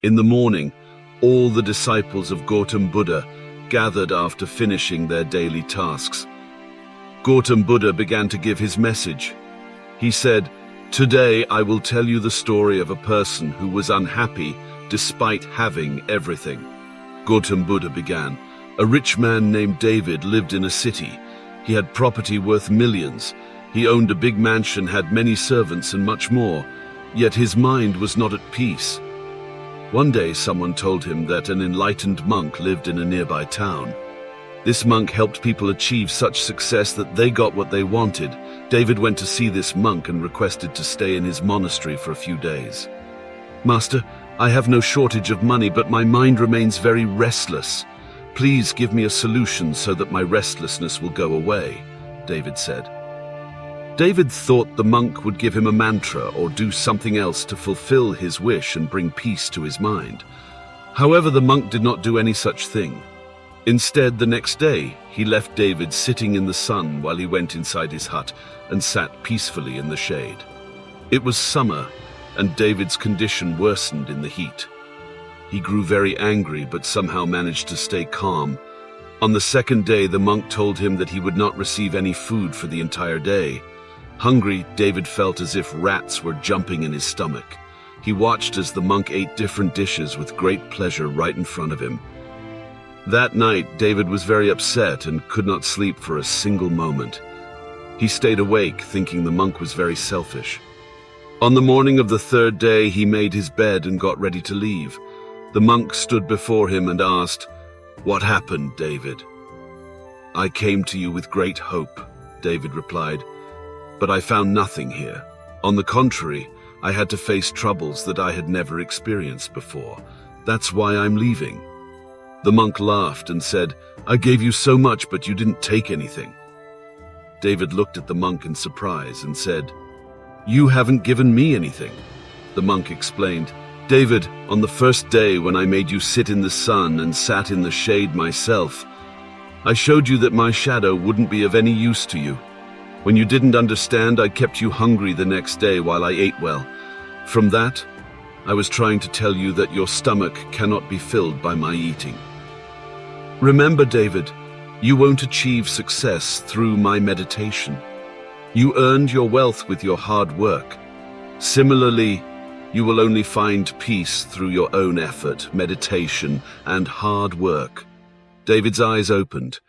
In the morning, all the disciples of Gautam Buddha gathered after finishing their daily tasks. Gautam Buddha began to give his message. He said, "Today I will tell you the story of a person who was unhappy despite having everything." Gautam Buddha began, "A rich man named David lived in a city. He had property worth millions. He owned a big mansion, had many servants and much more, yet his mind was not at peace. One day someone told him that an enlightened monk lived in a nearby town. This monk helped people achieve such success that they got what they wanted. David went to see this monk and requested to stay in his monastery for a few days. "Master, I have no shortage of money, but my mind remains very restless. Please give me a solution so that my restlessness will go away," David said. David thought the monk would give him a mantra or do something else to fulfill his wish and bring peace to his mind. However, the monk did not do any such thing. Instead, the next day, he left David sitting in the sun while he went inside his hut and sat peacefully in the shade. It was summer, and David's condition worsened in the heat. He grew very angry, but somehow managed to stay calm. On the second day, the monk told him that he would not receive any food for the entire day. Hungry, David felt as if rats were jumping in his stomach. He watched as the monk ate different dishes with great pleasure right in front of him. That night, David was very upset and could not sleep for a single moment. He stayed awake, thinking the monk was very selfish. On the morning of the third day, he made his bed and got ready to leave. The monk stood before him and asked, "What happened, David?" "I came to you with great hope," David replied, "but I found nothing here. On the contrary, I had to face troubles that I had never experienced before. That's why I'm leaving." The monk laughed and said, "I gave you so much, but you didn't take anything." David looked at the monk in surprise and said, "You haven't given me anything." The monk explained, "David, on the first day when I made you sit in the sun and sat in the shade myself, I showed you that my shadow wouldn't be of any use to you. When you didn't understand, I kept you hungry the next day while I ate well. From that, I was trying to tell you that your stomach cannot be filled by my eating. Remember, David, you won't achieve success through my meditation. You earned your wealth with your hard work. Similarly, you will only find peace through your own effort, meditation, and hard work." David's eyes opened.